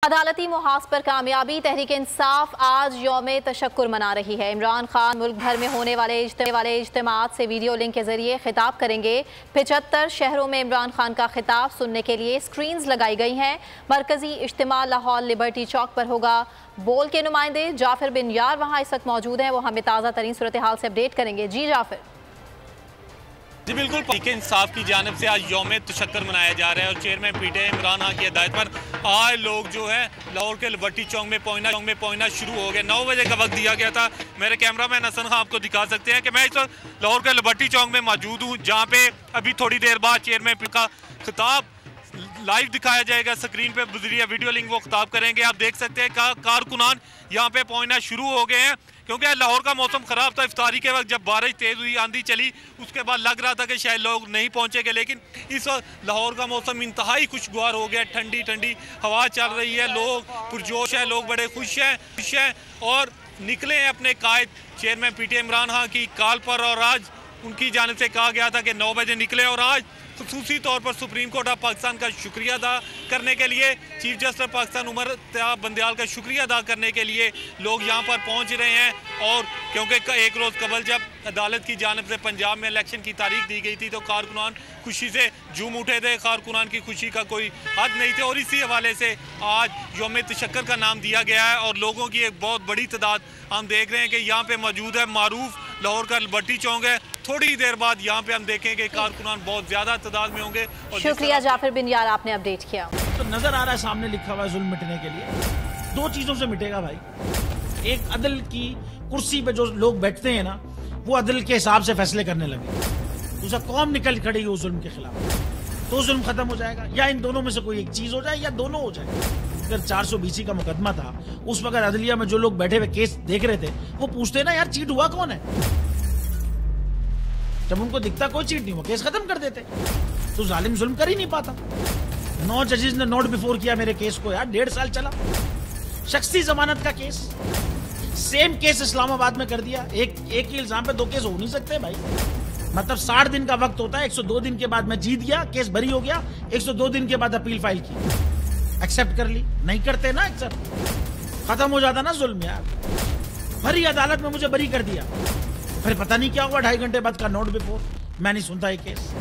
अदालती मुहाज पर कामयाबी। तहरीक इंसाफ आज यौम तशक्कुर मना रही है। इमरान खान मुल्क भर में होने वाले इज्तिमात से वीडियो लिंक के जरिए खिताब करेंगे। 75 शहरों में इमरान खान का खिताब सुनने के लिए स्क्रीन्स लगाई गई हैं। मरकजी इज्तिमा लाहौर लिबर्टी चौक पर होगा। बोल के नुमाइंदे जाफिर बिन यार वहाँ इस वक्त मौजूद हैं। वो हमें ताज़ा तरीन सूरत हाल से अपडेट करेंगे। जी जाफिर। जी बिल्कुल, तहरीक इंसाफ की जानिब से आज यौम तशक्कुर मनाया जा रहा है और चेयरमैन पीटीआई इमरान खान की हिदायत पर आज लोग जो है लाहौर के लिबर्टी चौक में पहुंचना शुरू हो गए। 9 बजे का वक्त दिया गया था। मेरे कैमरामैन हसन खान आपको दिखा सकते हैं कि मैं इस वक्त लाहौर के लिबर्टी चौक में मौजूद हूँ, जहाँ पे अभी थोड़ी देर बाद चेयरमैन का खिताब लाइव दिखाया जाएगा। स्क्रीन पे बजरिया वीडियो लिंक वो खिताब करेंगे। आप देख सकते हैं कारकुनान यहाँ पे पहुँचना शुरू हो गए हैं, क्योंकि लाहौर का मौसम ख़राब था। इफ्तारी के वक्त जब बारिश तेज़ हुई, आंधी चली, उसके बाद लग रहा था कि शायद लोग नहीं पहुँचेंगे, लेकिन इस वक्त लाहौर का मौसम इंतहाई खुशगवार हो गया। ठंडी ठंडी हवा चल रही है, लोग पुरजोश है, लोग बड़े खुश हैं और निकले हैं अपने कायद चेयरमैन पीटीआई इमरान खान की कॉल पर। और आज उनकी जानिब से कहा गया था कि 9 बजे निकले और आज खुसूसी तौर पर सुप्रीम कोर्ट ऑफ पाकिस्तान का शुक्रिया अदा करने के लिए, chief justice of Pakistan Umar Tayyab Bandial का शुक्रिया अदा करने के लिए लोग यहाँ पर पहुँच रहे हैं। और क्योंकि एक रोज़ कबल जब अदालत की जानिब से पंजाब में इलेक्शन की तारीख दी गई थी तो कारकुनान खुशी से झूम उठे थे। कारकुनान की खुशी का कोई हद नहीं थे और इसी हवाले से आज यौम तशक्कुर का नाम दिया गया है। और लोगों की एक बहुत बड़ी तादाद हम देख रहे हैं कि यहाँ पे मौजूद है। मारूफ लाहौर का लिबर्टी चौक है। थोड़ी देर बाद यहाँ पे हम देखेंगे कारकुनान बहुत ज्यादा तादाद में होंगे। शुक्रिया जाफिर बिन यार, आपने अपडेट किया। तो नजर आ रहा है सामने लिखा हुआ है जुल्म मिटने के लिए 2 चीजों से मिटेगा भाई। एक, अदल की कुर्सी पे जो लोग बैठते हैं ना, वो अदल के हिसाब से फैसले करने लगे। दूसरा, कौम निकल खड़ी हो जुल्म के खिलाफ, तो जुल्म खत्म हो जाएगा। या इन दोनों में से कोई एक चीज हो जाए या दोनों हो जाए। अगर 420 का मुकदमा था, उस वक्त अदलिया में जो लोग बैठे हुए केस देख रहे थे वो पूछते ना, यार चीट हुआ कौन है। जब उनको दिखता कोई चीट नहीं हुआ, केस खत्म कर देते। तो जालिम जुल्म कर ही नहीं पाता। 9 जजेस ने नोट बिफोर किया मेरे केस को, यार 1.5 साल चला। शख्सी जमानत का केस, सेम केस इस्लामाबाद में कर दिया। एक ही इल्जाम पे 2 केस हो नहीं सकते भाई। मतलब 60 दिन का वक्त होता है। 102 दिन के बाद मैं जीत गया, केस बरी हो गया। 102 दिन के बाद अपील फाइल की, एक्सेप्ट कर ली। नहीं करते ना एक्सेप्ट, खत्म हो जाता ना जुल्म। यार भरी अदालत में मुझे बरी कर दिया, फिर पता नहीं क्या हुआ 2.5 घंटे बाद का नोट बिफोर। मैं नहीं सुनता ये केस,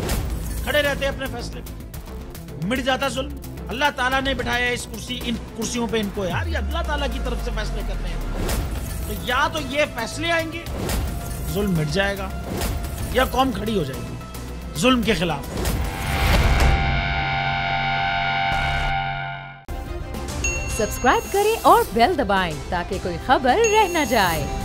खड़े रहते अपने फैसले पे, मिट जाता जुल्म। अल्लाह ताला ने बिठाया इन कुर्सियों पे इनको, यार ये अल्लाह ताला की तरफ से फैसले करने हैं। तो या तो ये फैसले आएंगे, जुल्म मिट जाएगा, या कौम खड़ी हो जाएगी जुल्म के खिलाफ। सब्सक्राइब करें और बेल दबाएं ताकि कोई खबर रह न जाए।